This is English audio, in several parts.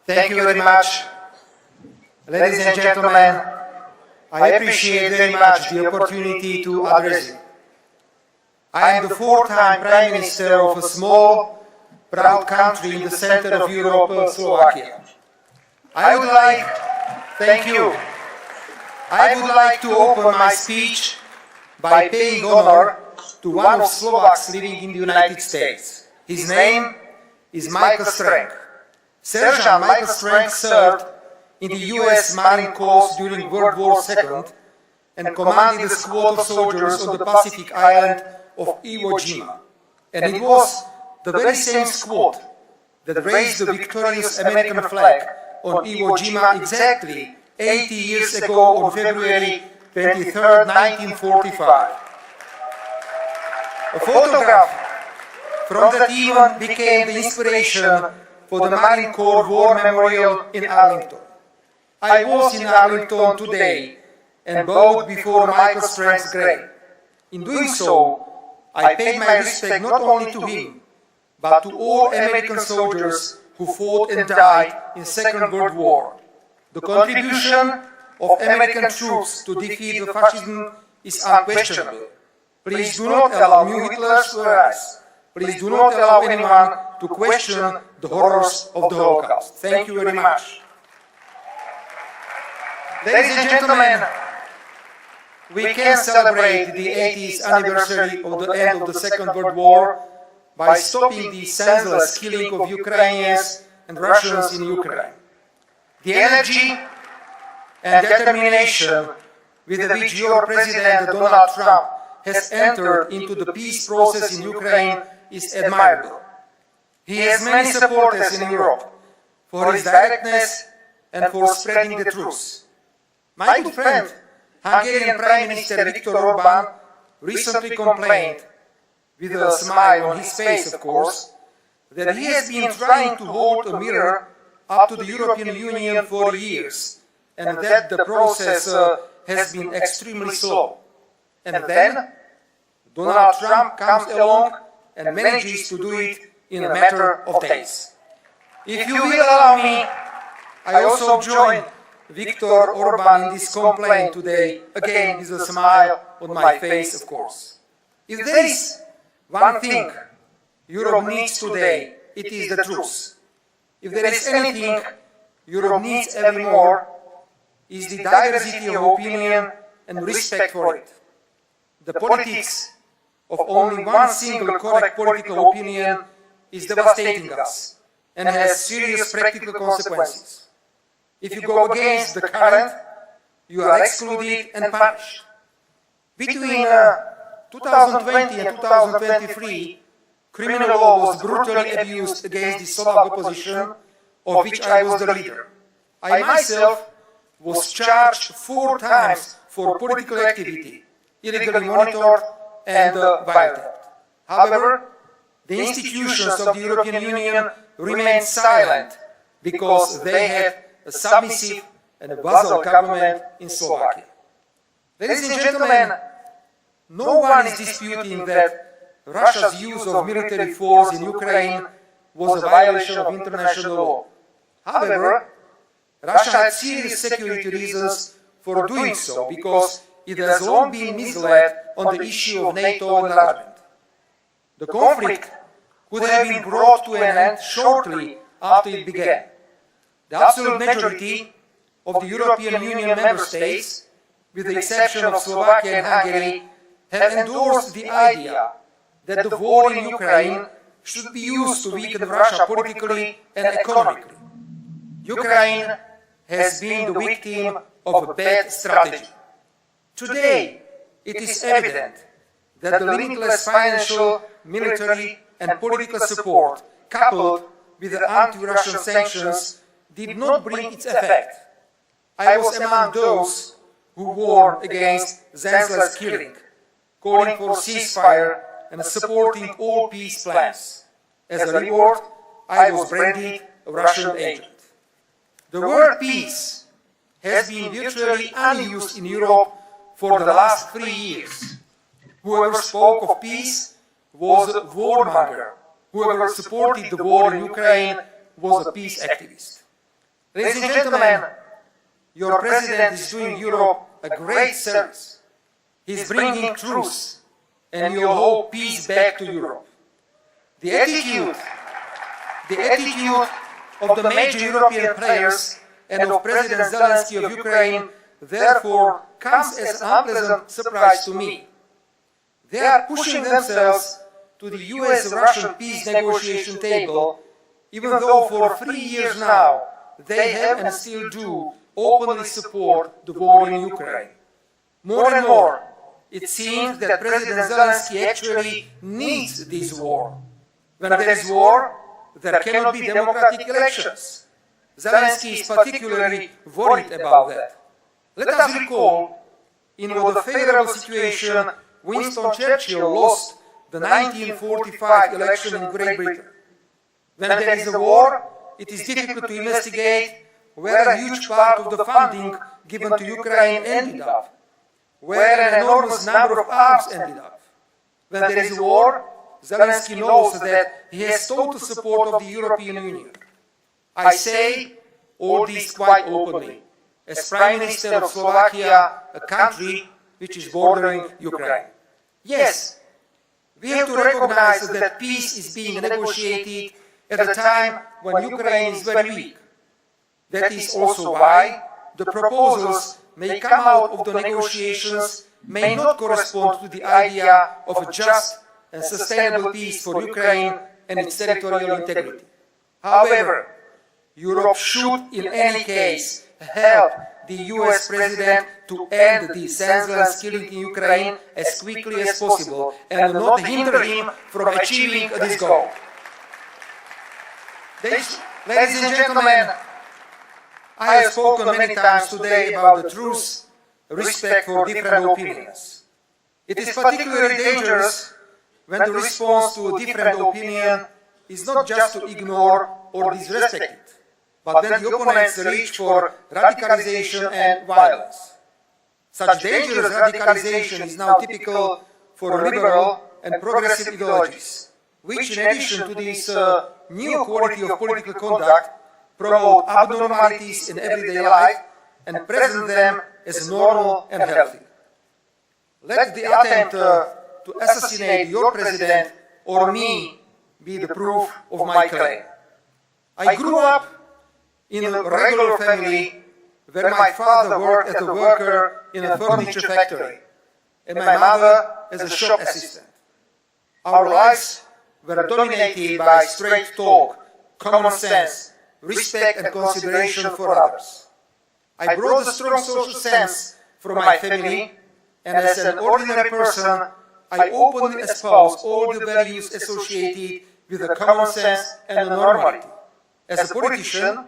Thank you very much. Ladies and gentlemen, I appreciate very much the opportunity to address you. I am the fourth-time Prime Minister of a small, proud country in the center of Europe, Slovakia. I would like to open my speech by paying honor to one of Slovaks living in the United States. His name is Michael Strank. Sergeant Michael Strank served in the US Marine Corps during World War II and commanded a squad of soldiers on the Pacific island of Iwo Jima. And it was the very same squad that raised the victorious American flag on Iwo Jima exactly 80 years ago on February 23, 1945. A photograph from that event became the inspiration for the Marine Corps War Memorial in Arlington. I was in Arlington today and bowed before Michael Strank's grave. In doing so, I paid my respect not only to him, but to all American soldiers who fought and died in the Second World War. The contribution of American troops to defeat the fascism is unquestionable. Please do not allow new Hitlers to arise. Please do not allow anyone to question the horrors of the Holocaust. Thank you very much. Ladies and gentlemen, we can celebrate the 80th anniversary of the end of the Second World War by stopping the senseless killing of Ukrainians and Russians in Ukraine. The energy and determination with which your President Donald Trump has entered into the peace process in Ukraine is admirable. He has many supporters in Europe for his directness and for spreading the truth. My good friend, Hungarian Prime Minister Viktor Orbán, recently complained, with a smile on his face of course, that he has been trying to hold a mirror up to the European Union for years, and that the process has been extremely slow. And then Donald Trump comes along and manages to do it in a matter of days. If you will allow me, I also join Viktor Orbán in this complaint today, again with a smile on my face, of course. If there is one thing Europe needs today, it is the truth. If there is anything Europe needs even more, is the diversity of opinion and respect for it. The politics of only one single correct political opinion is devastating us and has serious practical consequences. If you go against the current, you are excluded and punished. Between 2020 and 2023, criminal law was brutally abused against the Slovak opposition, of which I was the leader. I myself was charged 4 times for political activity, illegally monitored and violated. However, the institutions of the European Union remained silent because they had a submissive and a vassal government in Slovakia. Ladies and gentlemen, no one is disputing that Russia's use of military force in Ukraine was a violation of international law. However, Russia had serious security reasons for doing so because it has long been misled on the issue of NATO enlargement. The conflict could have been brought to an end shortly after it began. The absolute majority of the European Union member states, with the exception of Slovakia and Hungary, have endorsed the idea that the war in Ukraine should be used to weaken Russia politically and economically. Ukraine has been the victim of a bad strategy. Today, it is evident that the limitless financial, military and political support, coupled with the anti-Russian sanctions, did not bring its effect. I was among those who warned against senseless killing, calling for ceasefire and supporting all peace plans. As a reward, I was branded a Russian agent. The word peace has been virtually unused in Europe for the last 3 years. Whoever spoke of peace was a warmonger. Whoever supported the war in Ukraine was a peace activist. Ladies and gentlemen, your president is doing Europe a great service. He is bringing truth and we hope peace back to Europe. The attitude of the major European players and of President Zelensky of Ukraine therefore comes as an unpleasant surprise to me. They are pushing themselves to the US-Russian peace negotiation table, even though for 3 years now they have and still do openly support the war in Ukraine. More and more, it seems that President Zelensky actually needs this war. When there is war, there cannot be democratic elections. Zelensky is particularly worried about that. Let us recall, in what a favorable situation Winston Churchill lost the 1945 election in Great Britain. When there is a war, it is difficult to investigate where a huge part of the funding given to Ukraine ended up, where an enormous number of arms ended up. When there is a war, Zelensky knows that he has total support of the European Union. I say all this quite openly, as Prime Minister of Slovakia, a country which is bordering Ukraine. Yes, we have to recognize that peace is being negotiated at a time when Ukraine is very weak. That is also why the proposals may come out of the negotiations may not correspond to the idea of a just and sustainable peace for Ukraine and its territorial integrity. However, Europe should in any case help the US President to end the senseless killing in Ukraine as quickly as possible and not hinder him from achieving this goal. Ladies and gentlemen, I have spoken many times today about the truth, respect for different opinions. It is particularly dangerous when the response to a different opinion is not just to ignore or disrespect it, but when the opponents reach for radicalization and violence. Such dangerous radicalization is now typical for liberal and progressive ideologies, which in addition to this new quality of political conduct, promote abnormalities in everyday life and present them as normal and healthy. Let the attempt to assassinate your president or me be the proof of my claim. I grew up in a regular family where my father worked as a worker in a furniture factory and my mother as a shop assistant. Our lives were dominated by straight talk, common sense, respect and consideration for others. I brought a strong social sense from my family, and as an ordinary person, I openly espouse all the values associated with a common sense and a normality. As a politician,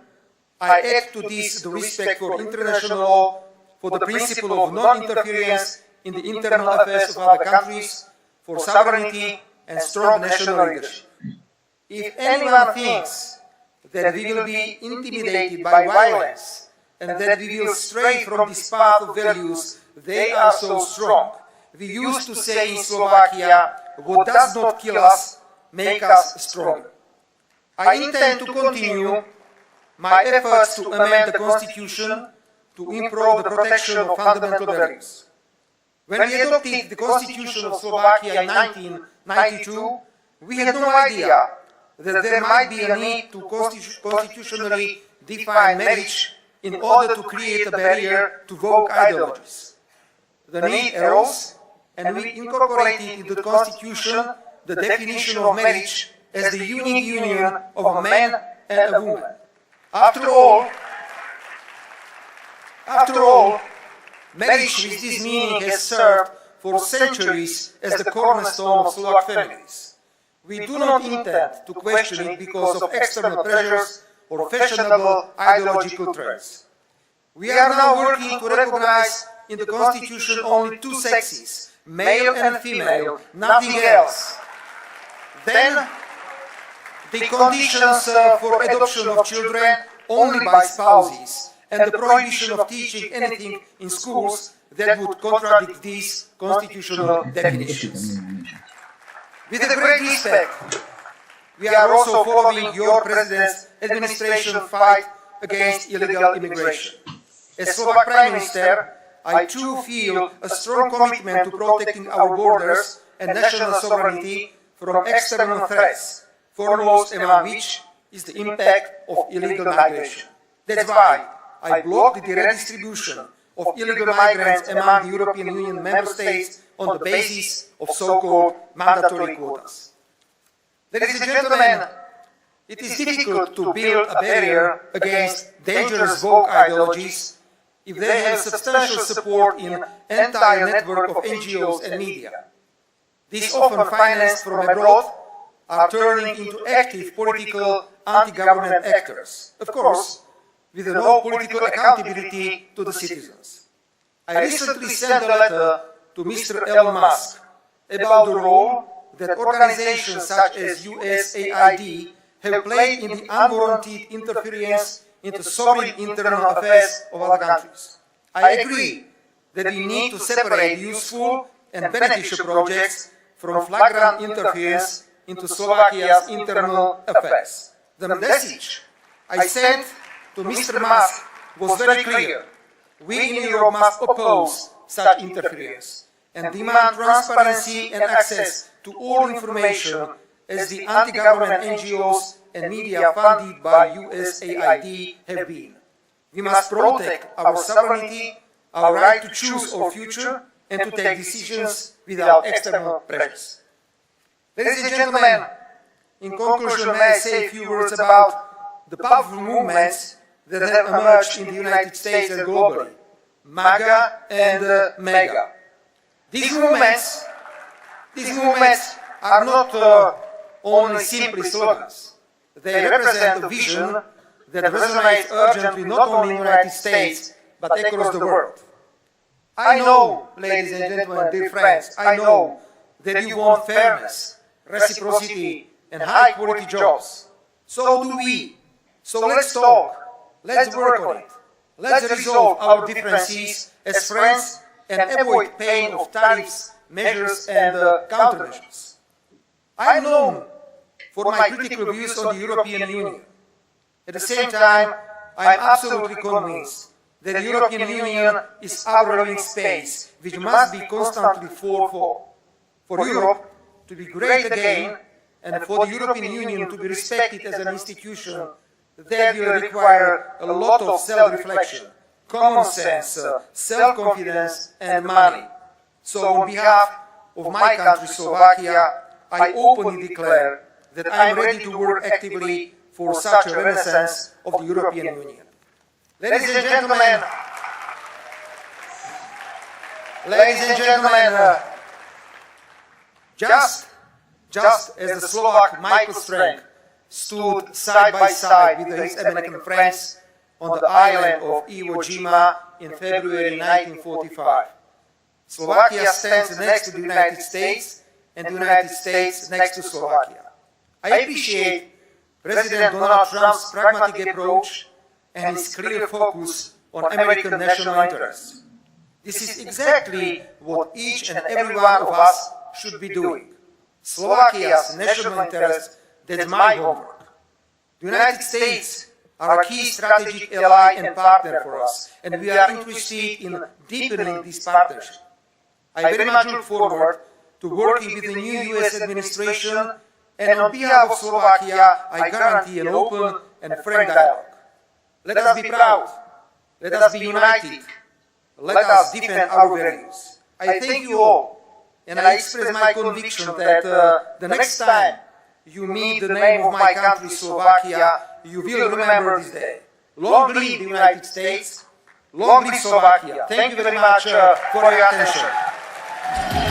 I add to this the respect for international law, for the principle of non-interference in the internal affairs of other countries, for sovereignty and strong national leadership. If anyone thinks that we will be intimidated by violence and that we will stray from this path of values, they are so strong. We used to say in Slovakia, what does not kill us, make us stronger. I intend to continue my efforts to amend the Constitution to improve the protection of fundamental values. When we adopted the Constitution of Slovakia in 1992, we had no idea that there might be a need to constitutionally define marriage in order to create a barrier to woke ideologies. The need arose, and we incorporated into the Constitution the definition of marriage as the unique union of a man and a woman. After all, marriage with this meaning has served for centuries as the cornerstone of Slovak families. We do not intend to question it because of external pressures or fashionable ideological trends. We are now working to recognize in the Constitution only two sexes, male and female, nothing else. Then, the conditions for adoption of children only by spouses and the prohibition of teaching anything in schools that would contradict these constitutional definitions. With a great respect, we are also following your President's administration fight against illegal immigration. As Slovak Prime Minister, I too feel a strong commitment to protecting our borders and national sovereignty from external threats, foremost among which is the impact of illegal migration. That's why I blocked the redistribution of illegal migrants among the European Union member states on the basis of so-called mandatory quotas. Ladies and gentlemen, it is difficult to build a barrier against dangerous woke ideologies if they have substantial support in an entire network of NGOs and media. These, often financed from abroad, are turning into active political anti-government actors, of course, with no political accountability to the citizens. I recently sent a letter to Mr. Elon Musk about the role that organizations such as USAID have played in the unwarranted interference into sovereign internal affairs of other countries. I agree that we need to separate useful and beneficial projects from flagrant interference into Slovakia's internal affairs. The message I sent to Mr. Musk was very clear. We in Europe must oppose such interference and demand transparency and access to all information as the anti-government NGOs and media funded by USAID have been. We must protect our sovereignty, our right to choose our future, and to take decisions without external pressures. Ladies and gentlemen, in conclusion, may I say a few words about the powerful movements that have emerged in the United States and globally, MAGA and MEGA. These movements are not only simply slogans. They represent a vision that resonates urgently not only in the United States, but across the world. I know, ladies and gentlemen, dear friends, I know that you want fairness, reciprocity, and high-quality jobs. So do we. So let's talk. Let's work on it. Let's resolve our differences as friends and avoid pain of tariffs, measures, and countermeasures. I am known for my critical views on the European Union. At the same time, I am absolutely convinced that the European Union is our living space, which must be constantly fought for. For Europe to be great again, and for the European Union to be respected as an institution, that will require a lot of self-reflection, common sense, self-confidence, and money. So on behalf of my country, Slovakia, I openly declare that I am ready to work actively for such a renaissance of the European Union. Ladies and gentlemen, just as the Slovak Michael Strank stood side by side with his American friends on the island of Iwo Jima in February 1945. Slovakia stands next to the United States and the United States next to Slovakia. I appreciate President Donald Trump's pragmatic approach and his clear focus on American national interests. This is exactly what each and every one of us should be doing. Slovakia's national interest, that's my homework. The United States are a key strategic ally and partner for us, and we are interested in deepening this partnership. I very much look forward to working with the new US administration, and on behalf of Slovakia, I guarantee an open and frank dialogue. Let us be proud. Let us be united. Let us defend our values. I thank you all, and I express my conviction that the next time you meet the name of my country, Slovakia, you will remember this day. Long live the United States. Long live Slovakia. Thank you very much for your attention.